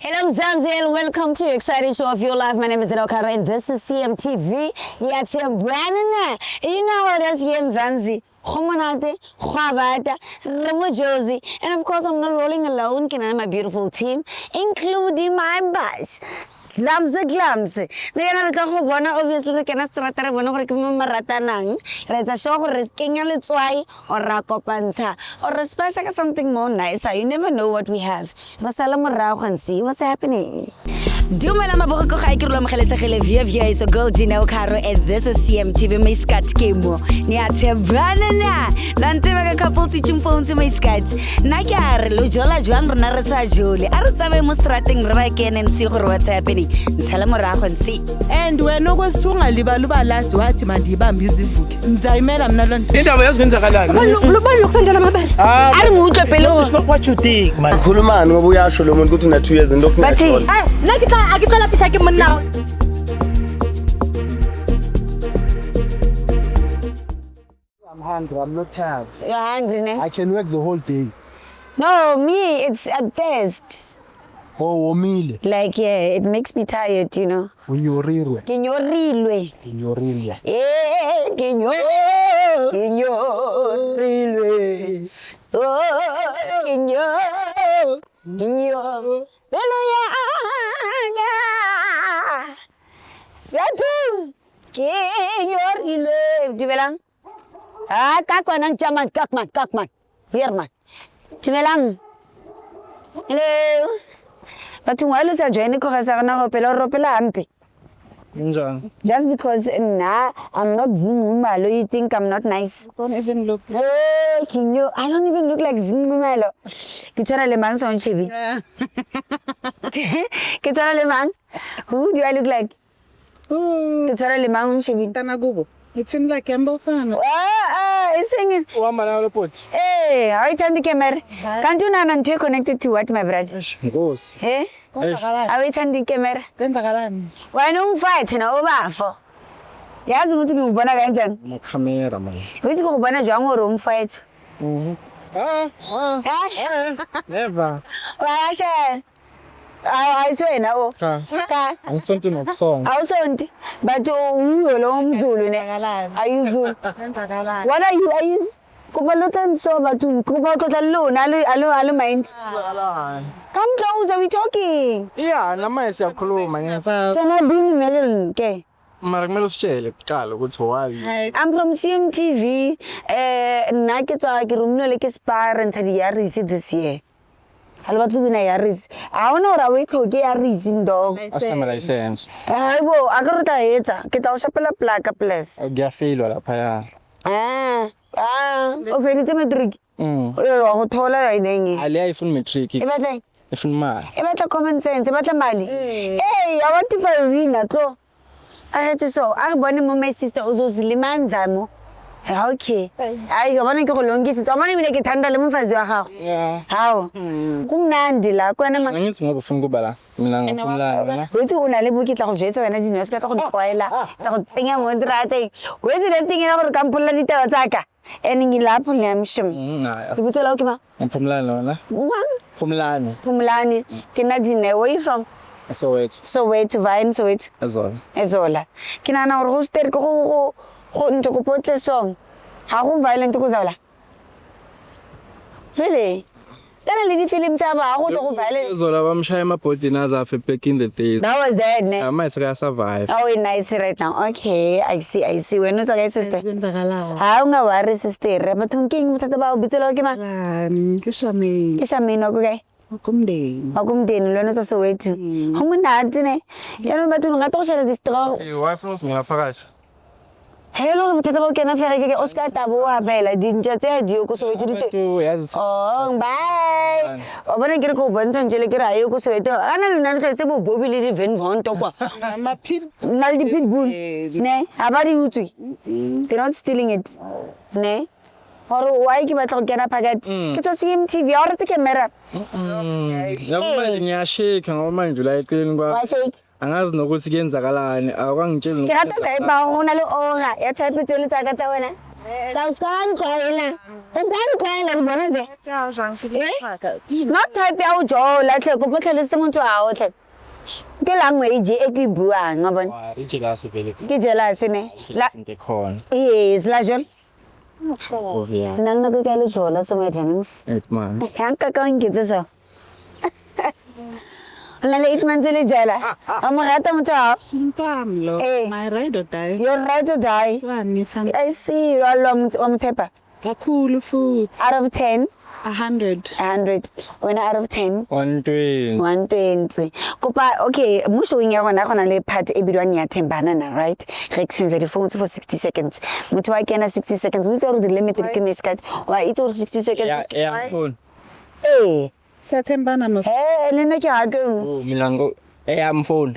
Hello Mzansi and welcome to your exciting show of your life. My name is Zinokaro and this is CMTV. Yeah, it's here brand new. You know how it is here Mzansi. Khomonate, Khwabata, Josie, and of course I'm not rolling alone. Can I my beautiful team, including my boss. Glams. Nena re tla go bona obviously re kana strata re bona gore ke mo maratanang. Re tsa show gore kenya letswai or ra kopantsha or re spice ka something more nicer. You never know what we have. Re sala morago and see what's happening. Dumela maboko go ga ikirlo mogelesegele via it's a girl Dino Caro and this is CMTV my scat kemo. Ni athebana na. Lante ba ka couple teaching phones my scat. Na ke a re lo jola jwang rena re sa jole. A re tsabe mo strateng re ba kene and see gore what's happening. Nsala morago and see. And wena kwesithunga liba last wathi mandibambe izivuke. Ngizayimela mina lo nto. Indaba yazikwenzakalayo. Lo yokusendela mabele. Ari mutle pelo. It's not what you think, man. Khulumani ngoba uyasho lo muntu ukuthi una 2 years and lokhu Bathi, Hayi, akithola pisha ke monna. I'm hungry, I'm not tired. you're hungry, ne? I can work the whole day. No, me, it's a thirst. Oh, omile. Like, yeah, it makes me tired, you know. Unyorilwe. Kinyorilwe. Unyorilwe. Kinyorilwe. Oh, kinyo. Belo ya. Yatu. Kinyorilwe. Tibelang. Ah, kakman, kakman. Here, man. Tibelang. Hello. But why lu sa join ko ga sa gona go pela ropela ampe. Njani? Just because nah, I'm not Zingumalo, you think I'm not nice. Don't even look. Hey, I don't even look like Zingumalo. Kitara le mang son chebi. Kitara le mang. Who do I look like? Kitara le mang chebi. Tanagubo. It's in like Campbell fan. It's singing. Uhamba nayo pot. Hey, how you turn the camera? Can't you not connected to what, my brother? Ngosi. Hey? How you turn the camera? Kwenzakalani? Why no fight na obafo? Yazi ukuthi ngibona kanjani? Ma camera man. Uthi ngibona jwang gore umfight. Never. Washa. Ayiswena o. Cha. Cha. Angisonto nokusonga. Awusonti. But uyo lo umzulu ne. Ayuzulu. Kwenzakalani? What are you? Kuba lotan so bathu kuba kotla lo alo mind. Come closer, we talking. Yeah, nama siyakhuluma ngiyasa. Can I bring you middle ke? Mara kumele usitshele kuqala ukuthi why. I'm from CMTV. Nna ke tswa ke rumile ke Spar and the Yaris this year. Halwa tubina Yaris. I want to we go get Yaris in dog. Asitama license. Hayibo akaruta etsa ke tla o shapela plaka plus. Ngiyafailwa lapha ya. O feditse matric. Wa go thola la ineng. Ali ayifuna matric. E batla ifuna mali. e batla common sense, e batla mali. Hey, I want to for winner tlo. I had to so I bone mo my sister uzozilimanza mo. Okay. Hayi yabona ke go longisa. Tsamane bile ke thanda le mfazi wa gago. Yeah. Hawo. Kumnandi la kwena ma. Angithi ngoba ufuna kuba la. Mina ngifuna la. Wetsi o na le bukitla go jetsa wena dino se ka go tlwaela. Ta go tsenya mo ndrate. Wetsi le tingela gore kampola ditaba tsaka. Eningi lapho nyamshim. Nah. Ke botela o ke ma. Mphumlani wona. Mphumlani. Phumlani. Ke na dine where you from? Soweto, Vine, Soweto. Ezola. Ke nana gore go stere go ntse go potle song. Ha go violent go zala. Really? Kana le di film tsa ba go go violent. Ezola bamshaya amabhodi nazafe back in the days. That was that, ne? Ama isika survive. Oh, we nice right now. Okay, I see. When you talk sister. Kwenzakalani? Ha unga worry sister. But thinking mthatha ba ubitselo ke ma. Ke shame. Ke shamino go kae? Kumdeni. Akumdeni lona tsa Soweto. Ho monate ne. Ya no batho nga to shela distro. Hey, wife nos ngiyaphakathi. Hello, mthatha ba ke na fere ke Oscar Tabo wa bela dinja tse di go Soweto di te. Yazi. Oh, bye. O bona ke re go bontsha ntse le ke ra yo go Soweto. Ana lona re tse bo bobi le di Van Von to kwa. Mal di pitbull. Ne, abari utswi. They're not stealing it. Ne. Or why ke batla go kena phakati. Ke tso CMTV or tse camera. Yabona ngiyashika ngoba manje la eceleni kwa. Wa shake. Angazi nokuthi kuyenzakalani awangitsheli Ke rata ga ba ona le ora ya type tsele tsa ka tsa wena. Sa uskani khona. Uskani khona le bona ze. Not type ya o jola tle go botlhele se motho a o tle. Ke language e ke buang ngabona. wa re jealous vele Ke jealous ne. La into khona yes la jol. ovia Nang na ke ka le jola so meetings. man Yang ka ka ngitse so. La le 8 months le jela. Amorata motho a. Mpamlo. Eh. My ride or die. You're right to die. Swani fan. I see you along umthepa. Kakhulu futhi. Out of 10, 100. 100. When out of 10, 120 120. Kopa okay, mo showing ya gona gona le part e bidwang ya Thembana na, right? Re exchange the phone for 60 seconds. Motho wa kena 60 seconds. We tell the limit ke meskat. Wa it or 60 seconds. yeah phone Eh. Siyathembana mos. Lena ke ha ke. oh mina ngo phone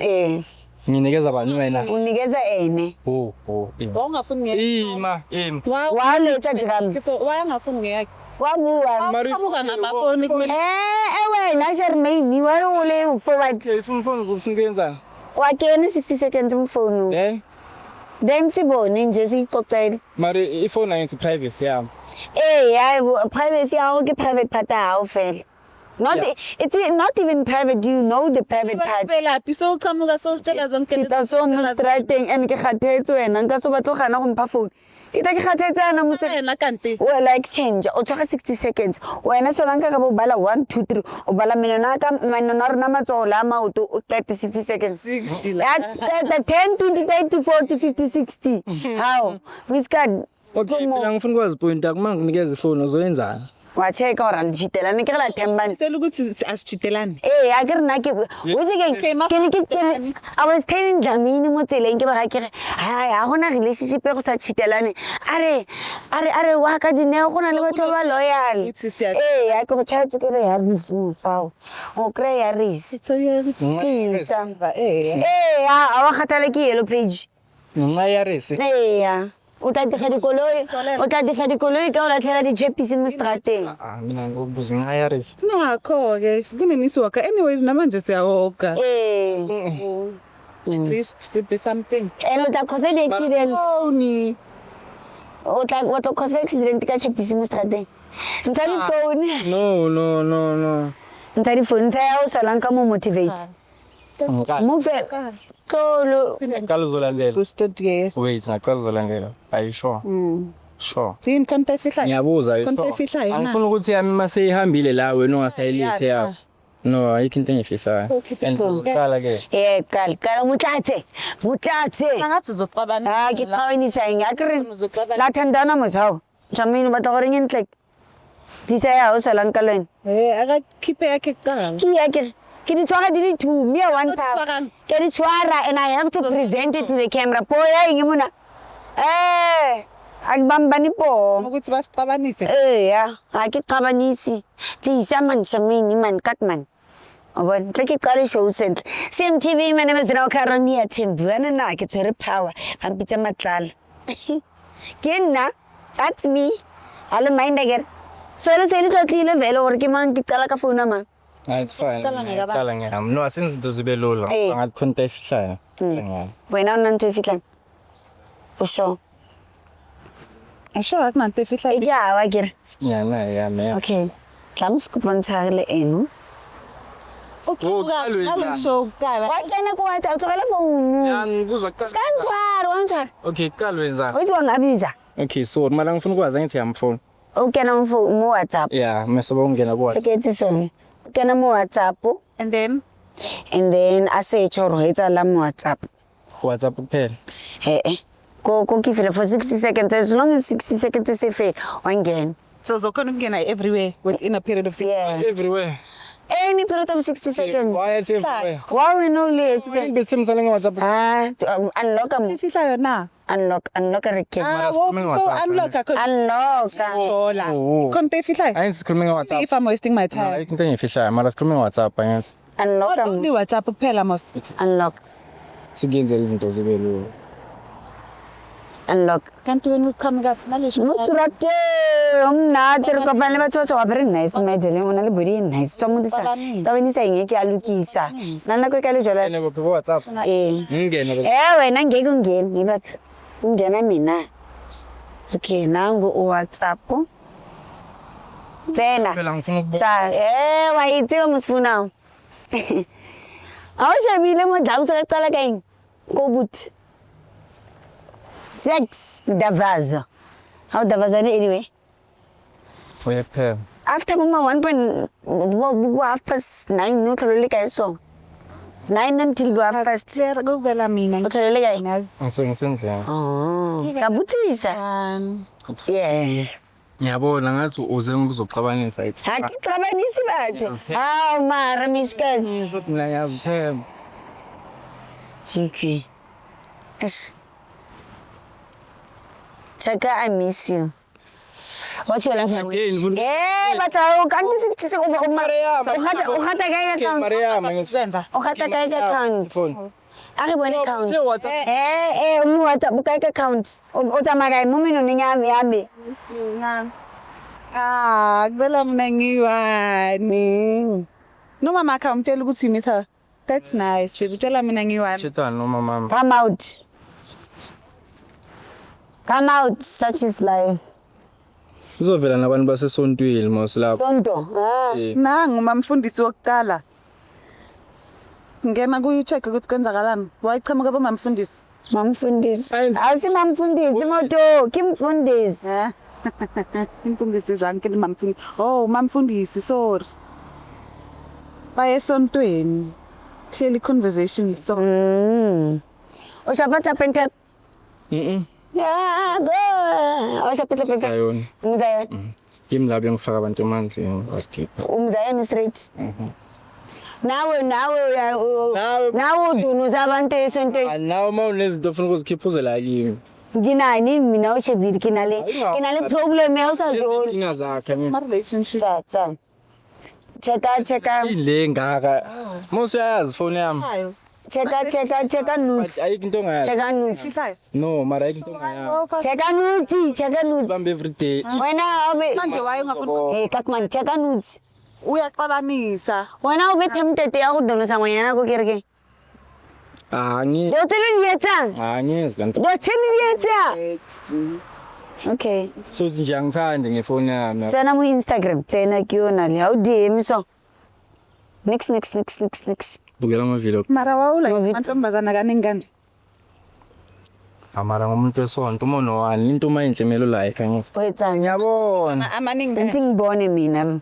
nginikeza bani wena Unikeza ene. oh Wawungafuni ngeke. ima Wa letsa drum. Wawungafuni ngeke. Wa bua. Qamuka ngamafoni kumele. Wena Shermaine, wa le forward. phone kufuna kuyenzani Wa kena 60 seconds mo phone. Then sibone nje sixoxele. mari iphone ayenzi privacy yami Hayi privacy yakho ke private part yakho vele. Not it's not even private, do you know the private part? Velaphi so qamuka so tshela zonke Kita so mo strating and ke khathetse wena nka so batlo gana go mpha phone. Kita ke khathetsana mo tse wena kanti. o like change o tsoga 60 seconds wena so lanka ka bo bala 1 2 3 o bala menona ka menona rona matsola maoto o 60 seconds 60 la 10 20 30 40 50 60 how we scan okay mina ngifuna ukwazi point akumanga nginikeza iphone uzoyenzani wa check ora dijitela ne ke la Thembana Sicela ukuthi asijitelane. akere nna ke I was telling Dlamini mo tseleng ke ba ga kere ha gona relationship e go sa cheatelane are wa ka dineo gona le batho ba loyal ya ke go tshwatse ke re ya risu o kre ya risu So yeah, it's ha wa khathala ke yellow page ngenxa ya rese ya o tla diga dikoloi ka o latlhela di-jeppisi mo strateng mina ngokubuza ngenxa ya rese nakho ke kunenisi wakhe anyways namanje siyahoka. At least be something. and o tla cause di-accident Phone. o tla cause accident ka jeppisi mo strateng ntsha di-phone no ntsha di-phone ntsha ya o salang ka mo motivate mo fe tlolo ngaqala uzolandela Boosted yes. wait ngaqala uzolandela are you sure sure Sini konta efihla. ngiyabuza Konta efihla yona. angifuna ukuthi yami mase ihambile la wena ungasayilise yawo no ayikho into engifihlayo and uqala ke qala motlatse Angathi uzoxabana. ke qabanisa ngakere la thandana mosawo jamini batla gore ngentle disa ya o salang ka lwena Aka khipe yakhe kuqala. ke di tshwara di le 2 me 1 pound tshwarang? ke di tshwara and I have to present it to the camera poya eng mona akubambani po Ukuthi basiqabanise. ya ha ke qabanisi tlisa man shamini man katman abon tle ke qale show sentle CMTV my name is Raukarania Thembana na ke tshwere power bampitsa matlala ke nna that's me alle mind again so le tlotlile vele gore ke mang ke qala ka phone ma it's fine qala ngiyami no asenze into zibe lula ngathi khona efihlayo ngiyami wena una ntwe fitlang usho Asho akunanto efihla. ya wa kere yami okay tlams ko pontshagele eno So kuqala. wa kena ko wa tsa tlogela phone ngibuza kan twaro wa ntshwara okay qala wenzani o itse wa ngabiza okay so mara ngifuna ukwazi ngithi yami phone o kena mo WhatsApp yeah mase bongena bo seketse sone o kena mo WhatsApp And then and then a search or etsa la mo WhatsApp WhatsApp kuphela go give it for 60 seconds as long as 60 seconds is fair wangena so zokhona ukungena everywhere within a period of 6 yeah everywhere any period of 60 seconds why it's everywhere why we know less besimsale ngeWhatsApp unlock efihla yona. unlock record Unlock thola. Konta efihla. ayenzi sikhuluma ngeWhatsApp If I'm wasting my time. ayikho into engifihlayo mara sikhuluma ngeWhatsApp ayenzi Only WhatsApp kuphela mos. unlock sikenzela izinto zibe lula Unlock. kanti wena uqhamuka nalesho Mustrate, umnathi re kopana le batho ba tswa very nice medley ona le body nice. Tswa modisa. Tsabenisa ngeke ya lukisa. Nana ko ka le jola. ene bophe WhatsApp ngene Wena ngeke ungene ngibathi. Ungena mina. Okay, nangu WhatsApp. Tsena. phela ngifuna ukubona Tsa, wayithiwa musifuna. Awushabile modla usaqala kaini? Kobuthi. Sex davaza. How davaza anyway? uyaphela After mama 1:30 no tholeleka yiso. 9 until go half past. clear kuvela mina Utholeleka yini? ngazi ngisendlini Kabuthisa. Yeah. ngiyabona ngathi uze ngizoxabanisa ithi Hakicabanisi bathe. Haw mara miskani. ngisho mina ngiyazithemba Okay. Yes. Chaka, I miss you. What's your life language? But I can't see Ukata kaya account. Mariama ngisifenza Ukata kaya account. Ari bone account. Se WhatsApp. Umu WhatsApp kaya account. Utamaga mumino ninyami yami. kuvela mina ngiwani noma makha umtshela ukuthi mitha that's nice baby tshela mina ngiwani Chitana noma mama Come out. Come out, such is life. Uzovela nabantu basesontweni mos lapho Sonto. nangu mamfundisi wokuqala ngena kuyi-check ukuthi kwenzakalani wayichamuka bomamfundisi Mamfundisi. Asi mamfundisi moto, kimfundisi. imfundisi njani ke mamfundisi oh mamfundisi sorry baye esontweni hleli conversation so Ushapata penta. Yeah, go. Ushapata penta. Zion Umzayon. yimi lapho ngifaka abantu emandleni wathipha Umzayon straight. Nawe udunuza abantu esontweni. nawe uma unezinto ofuna ukuzikhiphuzela kimi Nginani mina ushebili kinale problem yawusajona. inkinga zakhe ngithi relationship Cha. Cheka. ile ngaka mose uyayazi phone yami Cheka nuts. ayikho into ongayazi Cheka nuts. no mara ayikho into ongayazi Cheka nuts. bambe everyday Wena obe manje waye ungafuna kakman cheka nuts. uyaxabanisa Wena ube tempted ya go donosa ngwana ko kereke. angi Do tsini yetsa. angizi lanto Do tsini yetsa. Okay. so nje angithande ngefone yami Tsena mu Instagram, tsena kuyona le. How DM so. Next. bukela amavideo mara wawula mantombazana kaningi kanje amara ngomuntu wesonto umono wani into mayinhlemelo la ekhangisa Wetsa. ngiyabona amaningi Benthi ngibone mina.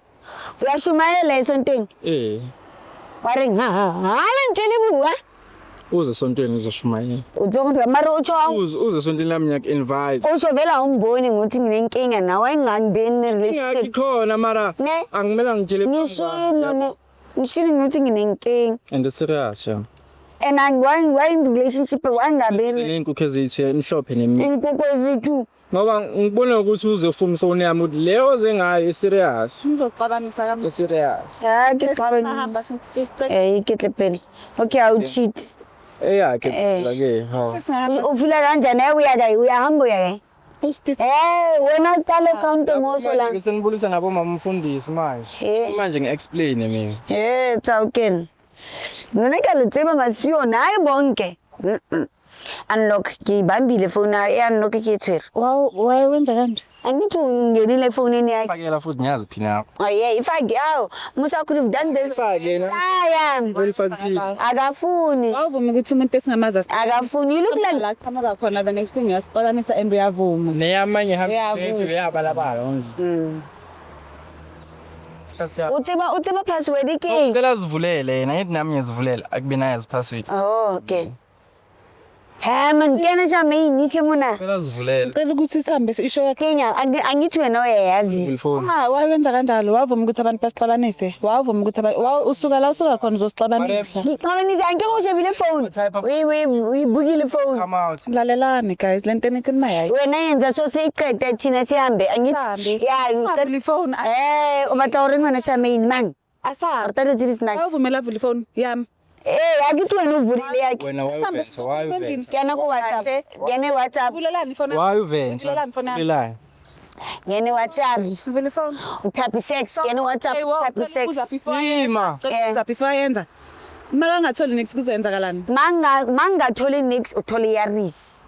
Uyashumayela esontweni. Ware hala ntshele buwa. uze esontweni uzoshumayela Uzokuthi mara utsho uze esontweni lami ngiyak-invite usho vela umboni ngokuthi nginenkinga nawe engangibeni relationship. ngikhona mara Ne? angimela ngitshele Ngishilo ngokuthi nginenkinga. and serious yeah And why in relationship wangabeni izinkukhu ezithu emhlophe nemi inkukhu ezithu. ngoba ngibona ukuthi uze ufuna phone yami ukuthi leyo oze ngayo serious uzoxabanisa kambe serious Ya ke sahamba xabeni. sister Iketle pele. Okay, I'll cheat. eyakhe ke ha sesingahamba Ufila kanjani uyahamba uya wena uqale account ngoso la. senibulisa nabo mama umfundisi manje ngi-explain mina Tsawukeni. Nona ke le tseba masiyo nae bonke. Unlock ke bambile phone unlock ke tshwere. waye wenza kanje Angithi ungenile efonini yakhe. fakela futhi ngiyazi phina yakho Oh yeah, ifake awu. Musa could have done this. Ifake na. Aya. Akafuni. wawuvuma ukuthi umuntu esingamazi Akafuni. You look like la qhamuka khona the next thing uyasixolanisa and uyavuma neyamanye Uyavuma. yabalabala isikhathi yakho utsiba password ke. ngicela zivulele yena ngithi nami ngiyazivulele akubi nayo password Oh, okay. Man, kena shame nithi mona. ngicela zivulele cela ukuthi sihambe isho yakhe Kenya angithi wena uyayazi. phone wayenza kanjalo wavuma ukuthi abantu basixabanise wavuma ukuthi usuka la usuka khona uzosixabanisa Ngixabanisa angeke ushebile phone. Uyibukile phone. come out lalelani guys lento enikhuluma yayo Wena yenza so seyiqede thina sihambe angithi. Yeah, vula phone ubatla uri ngwana shame man. asa Artalo tiri snacks. wavumela vula phone yami Akithi wena uvulile yakhe. Wena wayuventa. Ngena ku WhatsApp. Ngene WhatsApp. Vulelani phone. Wayuventa. Vulelani phone. Vulelani. Ngene WhatsApp. Vule phone. Uthapi sex. Ngene WhatsApp. Uthapi sex. Sima. Uza before yenza. Maka ngatholi next kuzoyenzakalani. Mangatholi nix utholi yaris.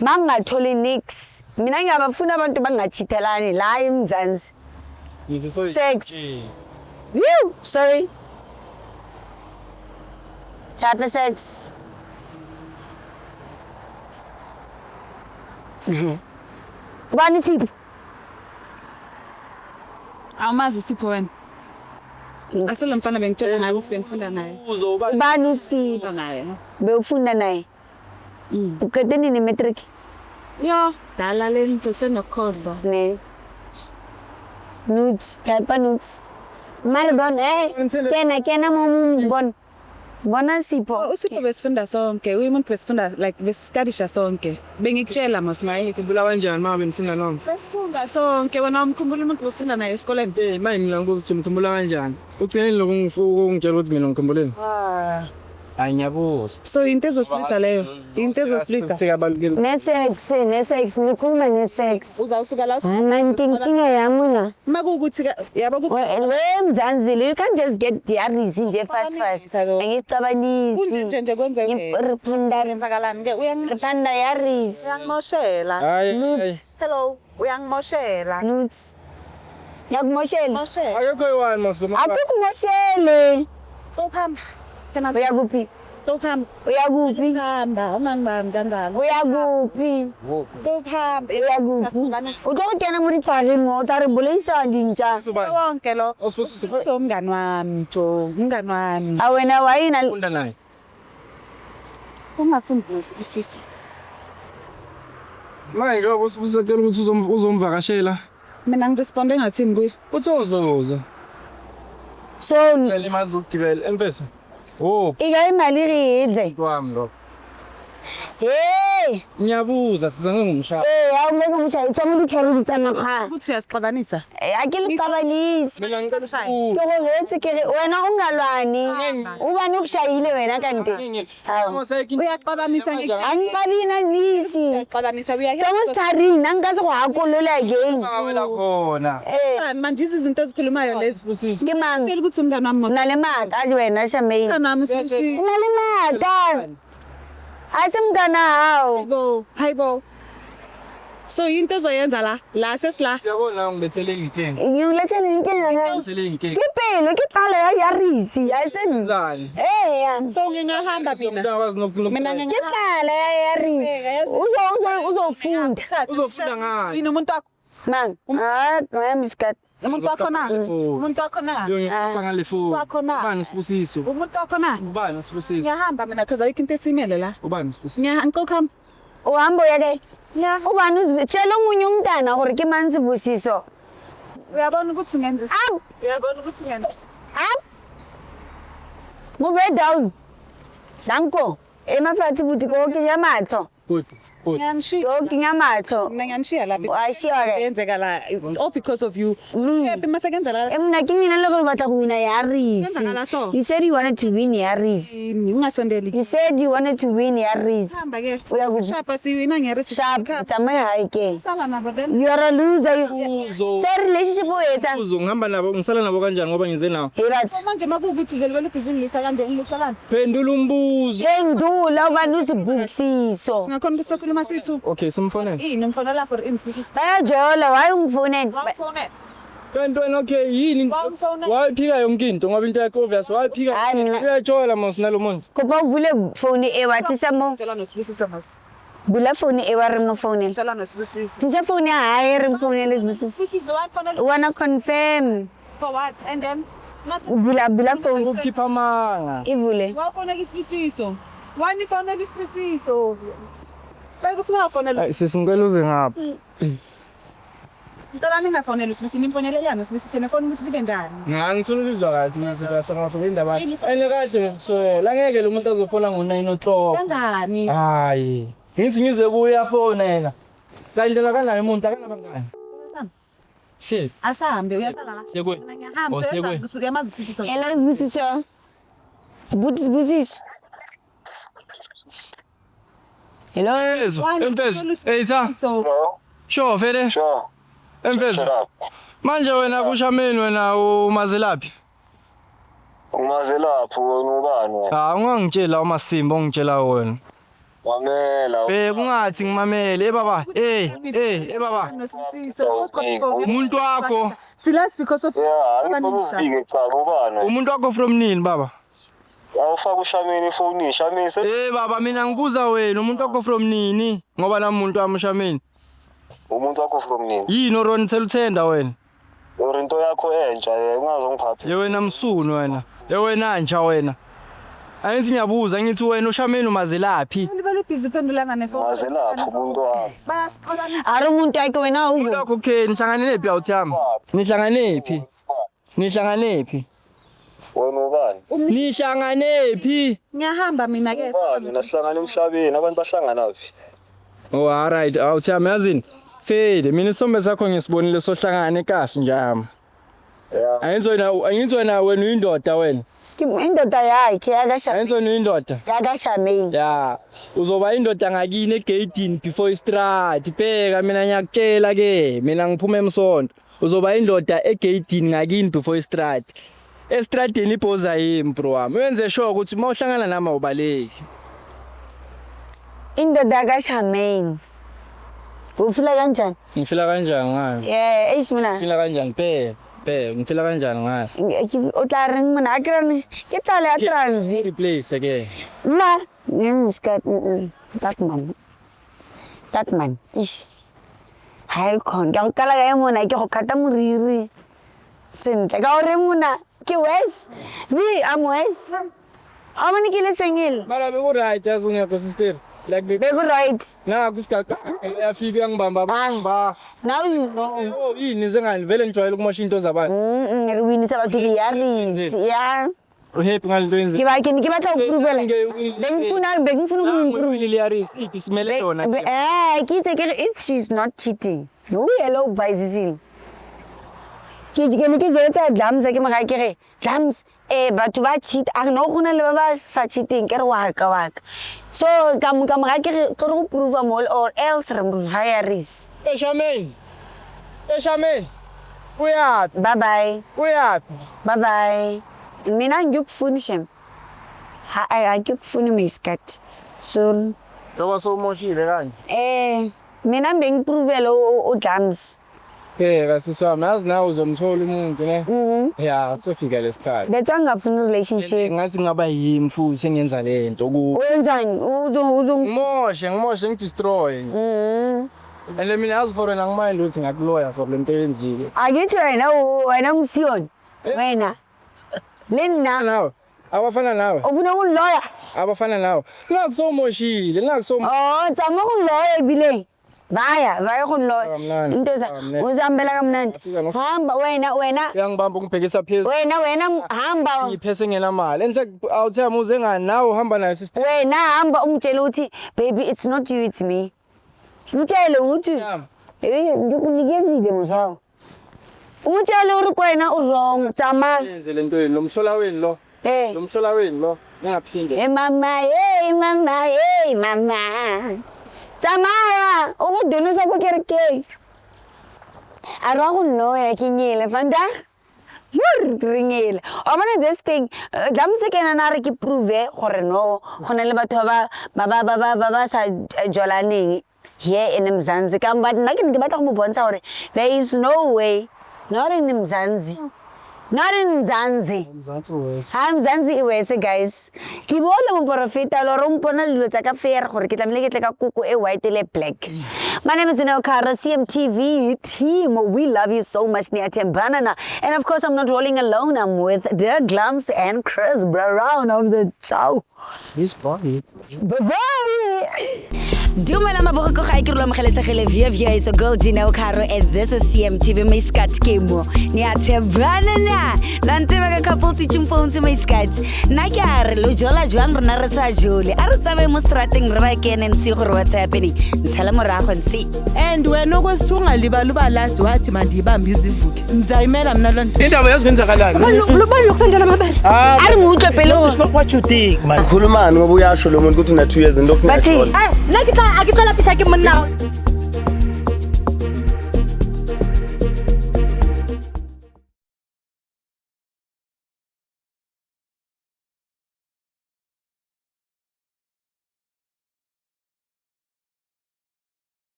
Mangatholi nix. Mina ngiyabafuna abantu bangachithelani la eMzansi. Sex. Woo, sorry. Type of sex. Ubani Sipho? Awumazi Sipho wena. Asele mfana bengitshela ngaye ukuthi bengifunda naye. Ubani Sipho? Naye. Bewufunda naye. Uqede nini matric? Yo, dala le nto senokhodlo. Ne. Nudes, type nudes. Malibon, kena mumbon. Bona Sipho. Usipho besifunda sonke, umuntu besifunda like besistudisha sonke. Bengikutshela masimaye Khumbula kanjani mama benifunda noma? besifunda sonke wena umkhumbula umuntu befunda naye esikoleni. Manje mina ngokuthi ngikhumbula kanjani. Ugcineni lokho ungitshela ukuthi mina ngikhumbuleni. Hayi ngiyabuza. So into ezosilisa leyo. Into ezosilisa. Fika balukile. Ne-sex, ngikhuluma ne-sex. Uzawusuka la Inkinga yami na. makuukuthi yabo ukuthi Le Mzansi, you can't just get diarrhea nje fast. Angixabanisi. nje kwenze yenzakalani ke Ngithanda yaris. uyangimoshela. Hayi. Hello, uyangimoshela. Nudes. Yakumoshela. Moshela. Akekho yiwani moslo. Akukumoshele. Sokuhamba. Uyakuphi? Sokuhamba. Uyakuphi? Hamba, ungangibambi kangaka. Uyakuphi? Sokuhamba. Uyakuphi? Utokena muri tsari mo tsari bulisa ndinja. Wonke lo. So umngani wami Jo, umngani wami. Awena wayina Funda naye. Ungafundi usisi. Manje njengoba usacela ukuthi uzomvakashela. Mina ngiresponde ngathini kuye? Uthi uzoza. so Imali zokugibela empesa. Oh, ika imali ridle. kwami lo. Hey, Ngiyabuza sizange ngumshaya. awumeka umshayi tsomuli khari tsana kha. Ukuthi uyasixabanisa. Akilicabanisi. Mina ngicela Toko ngethi ke wena ungalwani. Ubani ukushayile wena kanti? Uyaxabanisa Angibabina nisi. Uyaxabanisa Thomas Tarin angikaze kwakolola again. Ngawela khona. manje izinto ezikhulumayo lezi. Ngimanga Phela ukuthi umngani wami nale maka azi wena Shamey. mosana nami sisi. Nale maka. Asimgana hawo. Hayibo. So into ezoyenza la sesila. Siyabona ngibethele inkinga. Ngiyulethe inkinga ngayo. Ngibethele inkinga. Kipelo kiqala yarisi ayisen. Nzani? So ngingahamba mina. Mina Kiqala yarisi. Uzofunda. Uzofunda ngani? Yini umuntu wakho? Mang. Ngamiskat. Umuntu wakho na. Umuntu wakho na. Ngiyanga le phone. Wakho na. Ubani sibusiso? Umuntu wakho na. Ubani sibusiso? Ngiyahamba mina cause ayikho into esimele la. Ubani sibusiso? Ngiyahamba. Uhamba uyake. Yeah. Ubani uzitshela omunye umntana gore ke manzi busiso. Uyabona ukuthi ngenza. Uyabona ukuthi ngenza. Move down. Danko. Emafathi buti ko kinyamatho. Good. Ngiyanishiya. Ko kinyamatho. Mina ngiyanishiya la. Washiya ke. Yenzeka la. It's all because of you. Happy masekenza la. Emna kingina lokho batla ku wina yarisi. Ngenzakala so. You said you wanted to win yarisi. Ungasondeli. You said you wanted to win yarisi. Hamba ke. Uyakuthi Shapa siwina ngeresi. sharp tsamaya hayi ke. Sala nabo then. You are a loser. Uzo. So relationship wetha. Uzo ngihamba nabo ngisala nabo kanjani ngoba ngize nawo. Hey bathi. Manje makuukuthi zelwela ibhizinisi kanje ngisalana. Phendula umbuzo. Kendula ubani usibusiso. Singakhona ukusokhuluma sithu. Okay, simfonele. Yini mfonela for instance. Bayajola waye ungifoneni. Wamfonela. Kanti wena okay yini? Wayiphika yonke into ngoba into yakho obvious wayiphika. Hayi mina. Uyajola mos nalomuntu. Kuba uvule phone ewathi samo. Tshela nosibusisa mas. Bula phone ewari mo phone. Tshela nosibusisa. Tisa phone hayi ri phone lesibusisi. Sibusisa wamfonela Wanna confirm. for what? And then Bula phone Ukukhipha amanga. ivule. wafonela isibusiso. Wani fonela isibusiso. Xa kusifonela Sisingcela uze ngapha. Ngicela ningafonela usibusiso nimfonelelana usibusiso nefoni ukuthi libe njani. Ngani ngifuna ukuzwa kahle ngisasanga indaba. Kade ngisola ngeke lo muntu azofona ngo9 o'clock. Kangani? Hayi. Ngithi ngize kuya fonela. Kanti la kanjani umuntu akanabangani? Si. Asahambe uyasala la. Sekwe. Mina ngiyahamba. Oh, sekwe. Uyamazi uSibusiso. Hello Sibusiso. Sibusiso. Hello. Emfezo. Hey cha. So Sure vele. Sure. Emfezo. Manje wena kushameni wena umazelaphi? Ungaze lapho wena ubani wena? Ha ungangitshela uMasimba ongitshela wena. Wamela. Kungathi ngimamele baba. Baba. noSibusiso Umuntu wakho. Silas because of Yeah, ngikuzike cha ubani. Umuntu wakho from nini baba? Awufaka ushameni ifoni shamise. Baba mina ngibuza wena umuntu wakho from nini? Ngoba nami umuntu wami ushameni. Umuntu wakho from nini? Yini Ron Tseluthenda wena? Into yakho entsha ungazongiphatha. Wena msunu wena. Wena nja wena. Angithi ngiyabuza ngithi wena ushameni umazelaphi? Libele busy pendulanga nefoni. Ungaze lapho umuntu wakho. Bayasixola Ari umuntu wakhe wena uvo. Lokho ke nihlangane nephi awuthami? Nihlanganephi? Nihlanganephi? Wena ubani? Nihlanganephi? ngiyahamba mina ke. Ubani nasihlangana emhlabeni abantu bahlangana phi? Oh alright awuthami yazini. Fede mina isombe sakho ngisibonile sohlangana ekasi njama. Yeah. Angizona wena uyindoda wena. Indoda yakhe yakashameni. Angizona uyindoda. Yakashameni. Ya, uzoba indoda ngakini egate before istrati. Bheka mina ngiyakutshela ke, mina ngiphuma emsonto. Uzoba indoda egate ngakini before istrati. Estradini ibhoza yimi bro wami. Wenze sure ukuthi mawuhlangana nami ubaleki. Indoda yakashameni. Ufila kanjani? Ngifila kanjani ngayo? Mina. Ngifila kanjani ngifila kanjani ngayo? O tla reng mona akrane. Ke tale a transi. Replace ke. Ma, ngiskat Tatman. Ish. Hai kon, ka kala ga mona ke go khata moriri. Sentle ka ore mona ke Wes. I'm Wes. Amani ke le sengil. Mara be go right azungekho sister. Like Be go right. Na kusikaka yafika ngibamba ba. Now you know. Oh yini zengani vele ngijwayele ukumosha into zabantu. Ngirwinisa batho ke yaris. Yeah. Uhappy ngalinto yenze. Ke batla go provela. Bengifuna Ngirwini liyaris isimele yona. Ke itse ke if she's not cheating. No hello baizisile. Ke jetsa Dlams ke maga ke re Dlams batho ba cheat a no gona le ba sa cheating ke re wa ka. So ka maga ke re go prove more or else re virus. Shaman. Uyapi? Bye Uyapi? bye. Mina ngiyokufundisha. Akukufuna isikhathi. So Ngoba somoshile kanje. Mina bengiprovela uDlams. Kasiswami yazi nawe uzomthola umuntu ne. Yeah, sofika lesikhathi. Bethu angafuna relationship. Ngathi ngaba yimi futhi engenza lento ku. Wenzani? Ngimoshe ngidestroy. And mina yazi for wena ngimile ukuthi ngakuloya for lento yenzile. Akithi wena umsiyoni. Wena. Lena Nawe abafana nawe. ufuna uloya. Abafana nawe. Ngakusomoshile, Tsama uloya ebile. Vaya go loya. Kamnandi, Into eza kamnandi. uzihambela kamnandi. Afika no- Hamba wena. Uyangibamba ungibhekisa phezulu. Wena hamba. Ngiphese ngenamali. Enhle awuthema uze ngani nawe uhamba nayo sister. Wena hamba umtshela uthi baby it's not you it's me. Umtshele uthi Yami. ngikunikezile mzwawo. Umtshele uri kwena urong tsama. Yenze lento yini lo mhlola weni lo. Lo mhlola weni lo. Ngingaphinde. Hey mama. Tsama ukudonisa ko kereke. Arwa go loya kinyele fanda. Ringele. Obana this thing Dlams ke na re ke prove gore no gona le batho ba sa jolaneng here in Mzansi ka but nna ke batla go mo bontsha gore there is no way not in Mzansi. Mzansi West. Mzansi iwese guys. Ke bole mo profeta lo re mpona dilo tsa ka fair gore ke tlamile ke tle ka kuku e white le black. My name is Nokaro CMTV team. We love you so much Niatem Banana. And of course I'm not rolling alone. I'm with Dlams and Chris Brown of the show. He's funny. Bye-bye. Dumela maboko go ga ke re lo mogelesegele via it's a girl Dineo Caro and this is CMTV my scat kemo ni athebana na lante ba ka couple teaching phones my scat na ke are lo jola jwang rena re sa jole a re tsabe mo strateng re ba kene nsi gore what's happening ntshala morago nsi and wena okwesithunga liba luba last wathi mandibambe izivuke ngizayimela mina lo nto indaba yaziwenzakalani lo kusendela mabali ari ngutwe pelo it's not what you think man khulumani ngoba uyasho lo muntu ukuthi una 2 years into bathi okunayo nna ke tla pisha ke monna